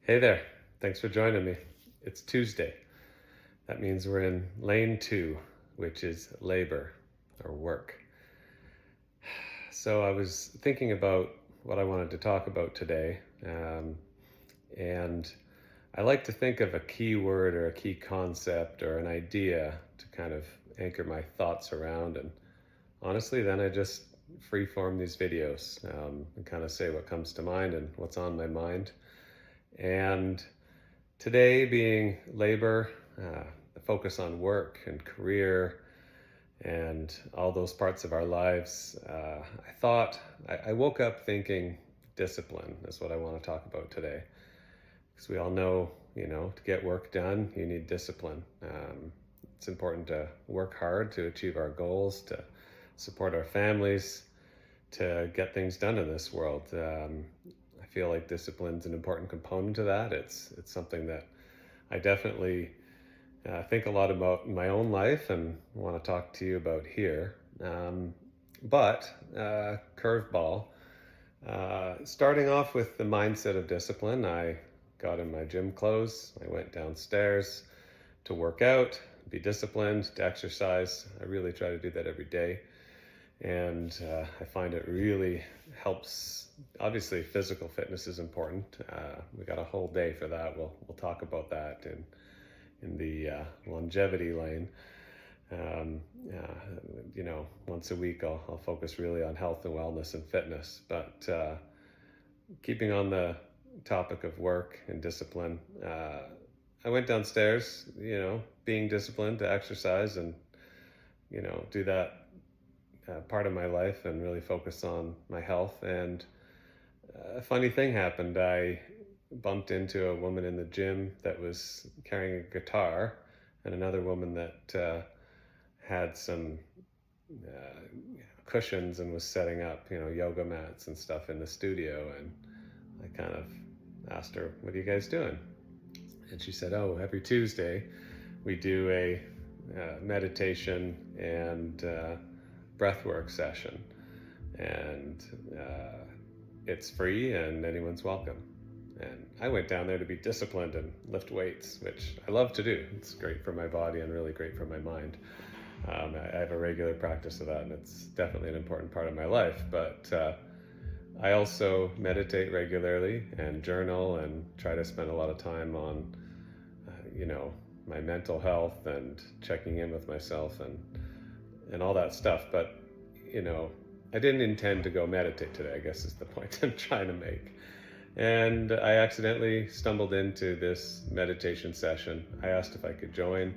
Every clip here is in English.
Hey there. Thanks for joining me. It's Tuesday. That means we're in lane two, which is labor or work. So I was thinking about what I wanted to talk about today. And I like to think of a key word or a key concept or an idea to kind of anchor my thoughts around. And honestly, then I just freeform these videos and kind of say what comes to mind and what's on my mind. And today being labor, the focus on work and career and all those parts of our lives, I woke up thinking discipline is what I want to talk about today. Because we all know, to get work done, you need discipline. It's important to work hard to achieve our goals, to support our families, to get things done in this world. I feel like discipline's an important component to that. It's something that I definitely think a lot about in my own life and want to talk to you about here. But curveball, starting off with the mindset of discipline, I got in my gym clothes. I went downstairs to work out, be disciplined, to exercise. I really try to do that every day. And I find it really helps. Obviously, physical fitness is important. We got a whole day for that. We'll talk about that in the longevity lane. Once a week I'll focus really on health and wellness and fitness. But keeping on the topic of work and discipline, I went downstairs, being disciplined to exercise and, do that part of my life and really focus on my health. And a funny thing happened. I bumped into a woman in the gym that was carrying a guitar and another woman that had some uh, cushions and was setting up, yoga mats and stuff in the studio. And I kind of asked her, "What are you guys doing?" And she said, "Oh, every Tuesday we do a meditation and breathwork session, and it's free and anyone's welcome." And I went down there to be disciplined and lift weights, which I love to do. It's great for my body and really great for my mind. I have a regular practice of that, and it's definitely an important part of my life. But I also meditate regularly and journal and try to spend a lot of time on, my mental health and checking in with myself and all that stuff. But, I didn't intend to go meditate today, I guess is the point I'm trying to make. And I accidentally stumbled into this meditation session. I asked if I could join,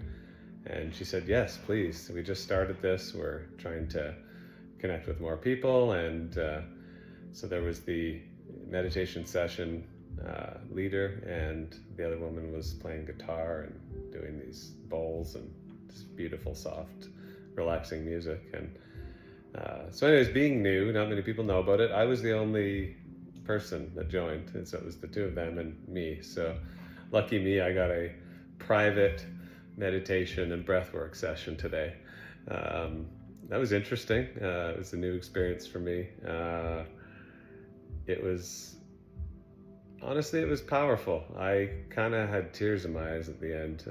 and she said, "Yes, please. We just started this. We're trying to connect with more people." And so there was the meditation session leader, and the other woman was playing guitar and doing these bowls and this beautiful, soft, relaxing music. And so anyways, being new, not many people know about it. I was the only person that joined, and so it was the two of them and me. So lucky me, I got a private meditation and breathwork session today. That was interesting. It was a new experience for me. It was honestly, it was powerful. I kind of had tears in my eyes at the end,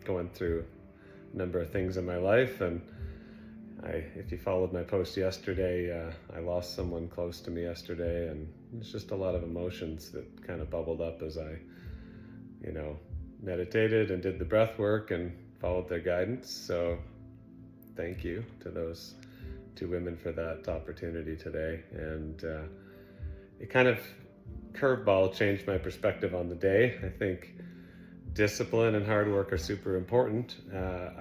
going through a number of things in my life. And if you followed my post yesterday, I lost someone close to me yesterday, and it's just a lot of emotions that kind of bubbled up as I, meditated and did the breath work and followed their guidance. So thank you to those two women for that opportunity today. And it kind of curveball changed my perspective on the day. I think discipline and hard work are super important.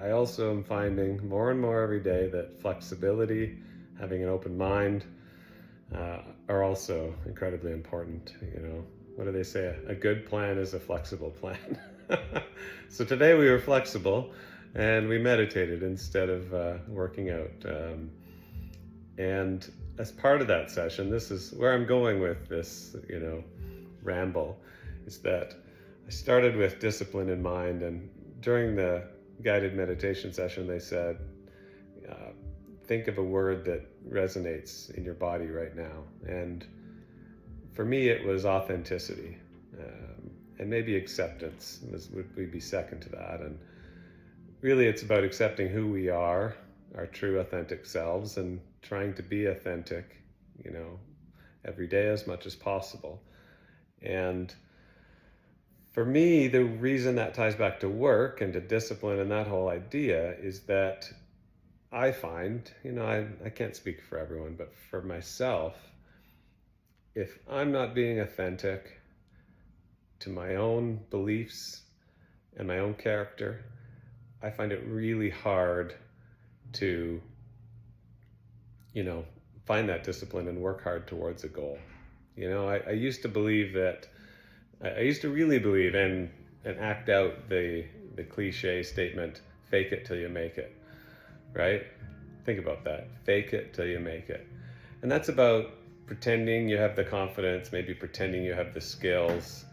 I also am finding more and more every day that flexibility, having an open mind, are also incredibly important. What do they say? A good plan is a flexible plan. So today we were flexible and we meditated instead of working out. And as part of that session, this is where I'm going with this, ramble, is that I started with discipline in mind. And during the guided meditation session, they said, think of a word that resonates in your body right now. And for me, it was authenticity. and maybe acceptance would be second to that. And really, it's about accepting who we are, our true authentic selves, and trying to be authentic, every day as much as possible. And for me, the reason that ties back to work and to discipline and that whole idea is that I find, I can't speak for everyone, but for myself, if I'm not being authentic to my own beliefs and my own character, I find it really hard to, find that discipline and work hard towards a goal. I used to believe that, I used to really believe and act out the cliche statement, fake it till you make it, right? Think about that. Fake it till you make it. And that's about pretending you have the confidence, maybe pretending you have the skills,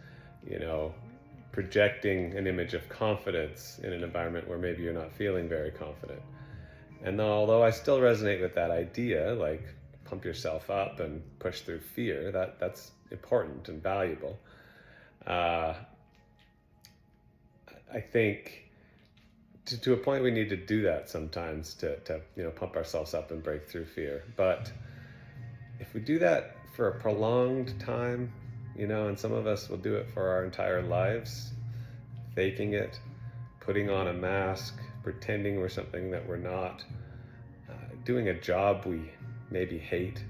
projecting an image of confidence in an environment where maybe you're not feeling very confident. And although I still resonate with that idea, like pump yourself up and push through fear, that's important and valuable. I think to a point we need to do that sometimes to pump ourselves up and break through fear. But if we do that for a prolonged time, and some of us will do it for our entire lives, faking it, putting on a mask, pretending we're something that we're not, doing a job we maybe hate,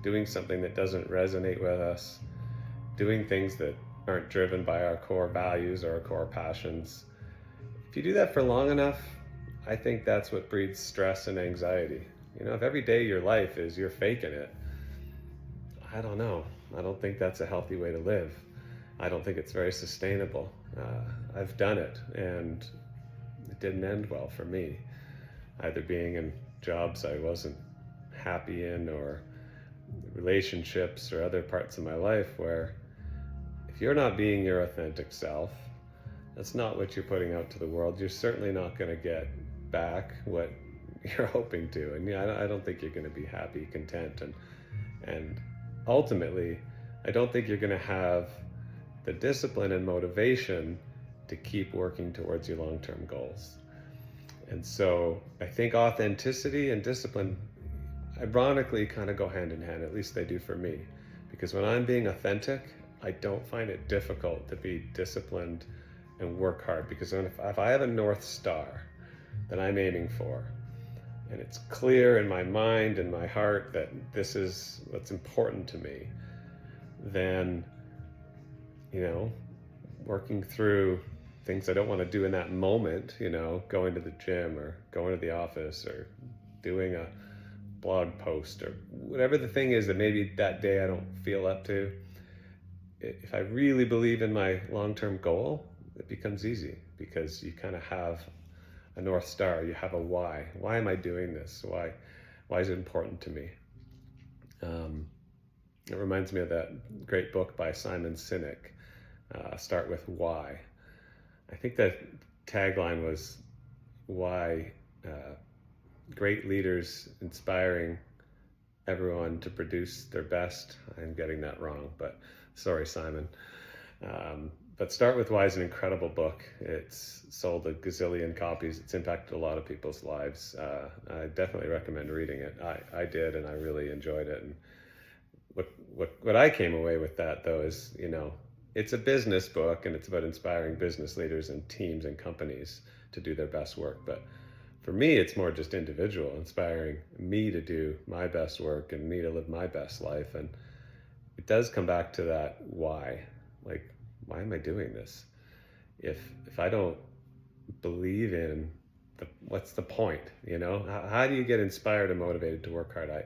doing something that doesn't resonate with us, doing things that aren't driven by our core values or our core passions. If you do that for long enough, I think that's what breeds stress and anxiety. If every day of your life is you're faking it, I don't know. I don't think that's a healthy way to live. I don't think it's very sustainable. I've done it, and it didn't end well for me. Either being in jobs I wasn't happy in, or relationships or other parts of my life where if you're not being your authentic self, that's not what you're putting out to the world. You're certainly not going to get back what you're hoping to. And I don't think you're going to be happy, content, and ultimately, I don't think you're going to have the discipline and motivation to keep working towards your long-term goals. And so I think authenticity and discipline ironically kind of go hand in hand, at least they do for me. Because when I'm being authentic, I don't find it difficult to be disciplined and work hard. Because if I have a North Star that I'm aiming for, and it's clear in my mind and my heart that this is what's important to me, then, working through things I don't want to do in that moment, going to the gym or going to the office or doing a blog post or whatever the thing is that maybe that day I don't feel up to. If I really believe in my long-term goal, it becomes easy because you kind of have a North Star. You have a why. Why am I doing this? Why is it important to me? It reminds me of that great book by Simon Sinek, Start With Why. I think that tagline was why great leaders inspiring everyone to produce their best. I'm getting that wrong, but sorry, Simon. But Start With Why is an incredible book. It's sold a gazillion copies. It's impacted a lot of people's lives. I definitely recommend reading it. I did, and I really enjoyed it. And what I came away with that, though, is, it's a business book, and it's about inspiring business leaders and teams and companies to do their best work. But for me, it's more just individual, inspiring me to do my best work and me to live my best life. And it does come back to that why. Like, why am I doing this? If I don't believe in what's the point? How do you get inspired and motivated to work hard?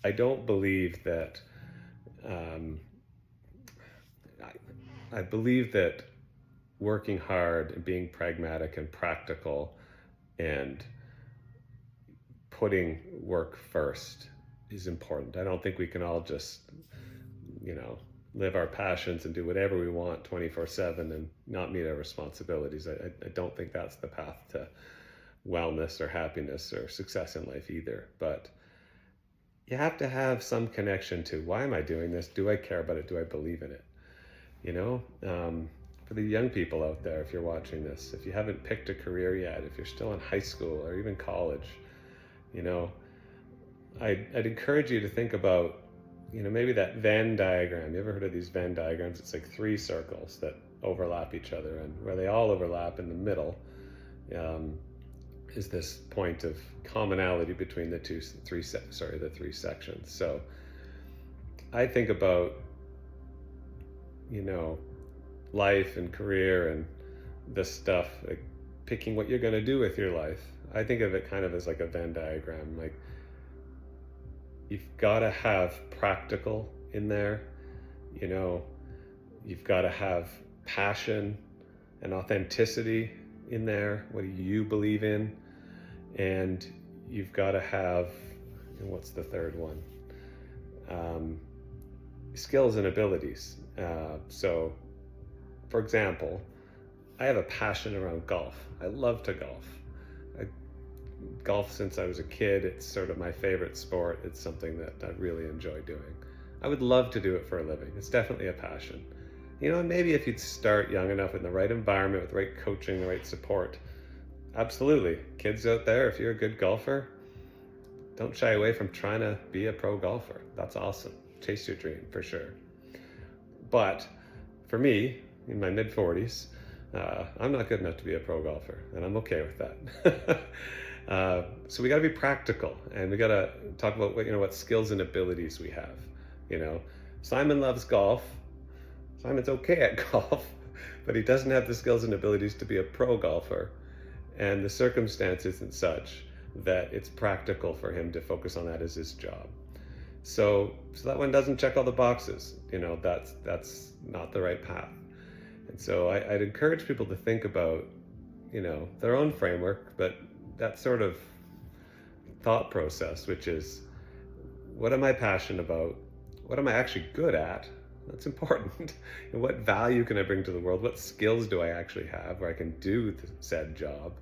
I don't believe that. I believe that working hard and being pragmatic and practical and putting work first is important. I don't think we can all just, live our passions and do whatever we want 24/7 and not meet our responsibilities. I don't think that's the path to wellness or happiness or success in life either. But you have to have some connection to, why am I doing this? Do I care about it? Do I believe in it? for the young people out there, if you're watching this, if you haven't picked a career yet, if you're still in high school or even college, you know, I'd encourage you to think about, you know, maybe that Venn diagram. You ever heard of these Venn diagrams? It's like three circles that overlap each other, and where they all overlap in the middle is this point of commonality between the three sections. So I think about, you know, life and career and this stuff, like picking what you're going to do with your life. I think of it kind of as like a Venn diagram. Like, you've got to have practical in there, you know, you've got to have passion and authenticity in there. What do you believe in? And you've got to have, and what's the third one? Skills and abilities. So, for example, I have a passion around golf. I love to golf. I golf since I was a kid. It's sort of my favorite sport. It's something that I really enjoy doing. I would love to do it for a living. It's definitely a passion. You know, and maybe if you'd start young enough in the right environment, with the right coaching, the right support, absolutely. Kids out there, if you're a good golfer, don't shy away from trying to be a pro golfer. That's awesome. Chase your dream, for sure. But for me, in my mid-40s, I'm not good enough to be a pro golfer, and I'm okay with that. So we got to be practical, and we got to talk about what skills and abilities we have. You know, Simon loves golf. Simon's okay at golf, but he doesn't have the skills and abilities to be a pro golfer, and the circumstance isn't such that it's practical for him to focus on that as his job. So that one doesn't check all the boxes. You know, that's not the right path. And so I'd encourage people to think about, you know, their own framework, but that sort of thought process, which is, what am I passionate about? What am I actually good at? That's important. And what value can I bring to the world? What skills do I actually have where I can do the said job?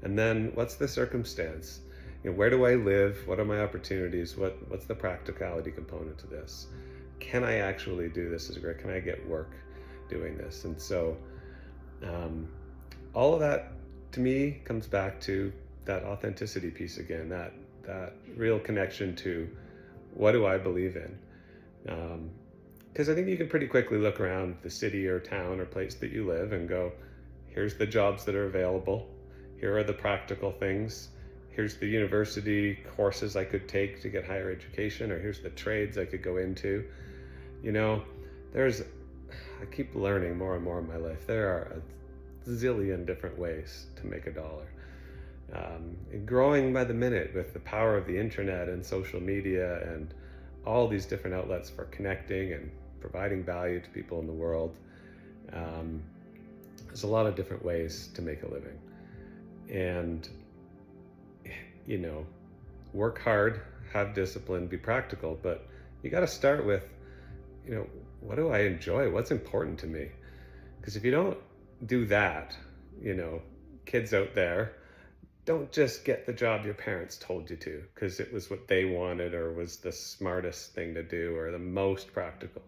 And then what's the circumstance? You know, where do I live? What are my opportunities? What's the practicality component to this? Can I actually do this as a career? Can I get work doing this? And so all of that to me comes back to that authenticity piece again, that real connection to what do I believe in? Because I think you can pretty quickly look around the city or town or place that you live and go, here's the jobs that are available. Here are the practical things. Here's the university courses I could take to get higher education, or here's the trades I could go into. You know, I keep learning more and more in my life. There are a zillion different ways to make a dollar. And growing by the minute with the power of the internet and social media and all these different outlets for connecting and providing value to people in the world. There's a lot of different ways to make a living. And, you know, work hard, have discipline, be practical, but you got to start with, you know, what do I enjoy? What's important to me? Because if you don't do that, you know, kids out there, don't just get the job your parents told you to because it was what they wanted or was the smartest thing to do or the most practical.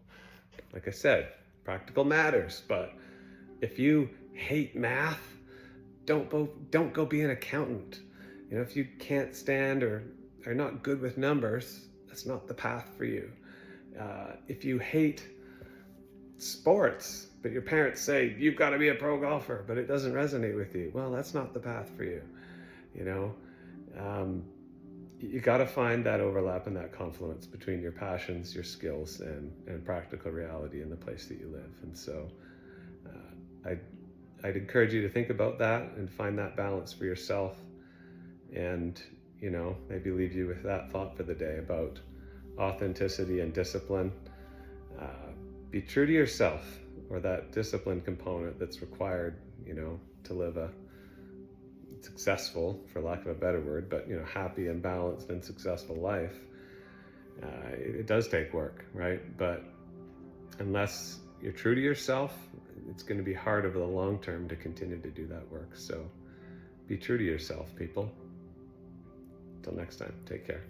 Like I said, practical matters, but if you hate math, don't go be an accountant. You know, if you can't stand or are not good with numbers, that's not the path for you. If you hate sports, but your parents say you've got to be a pro golfer, but it doesn't resonate with you, well, that's not the path for you. You know, you got to find that overlap and that confluence between your passions, your skills, and practical reality in the place that you live. And so I'd encourage you to think about that and find that balance for yourself, and, you know, maybe leave you with that thought for the day about authenticity and discipline. Be true to yourself, or that discipline component that's required, you know, to live a successful, for lack of a better word, but, you know, happy and balanced and successful life. It does take work, right? But unless you're true to yourself, it's going to be hard over the long term to continue to do that work. So be true to yourself, people. Until next time, take care.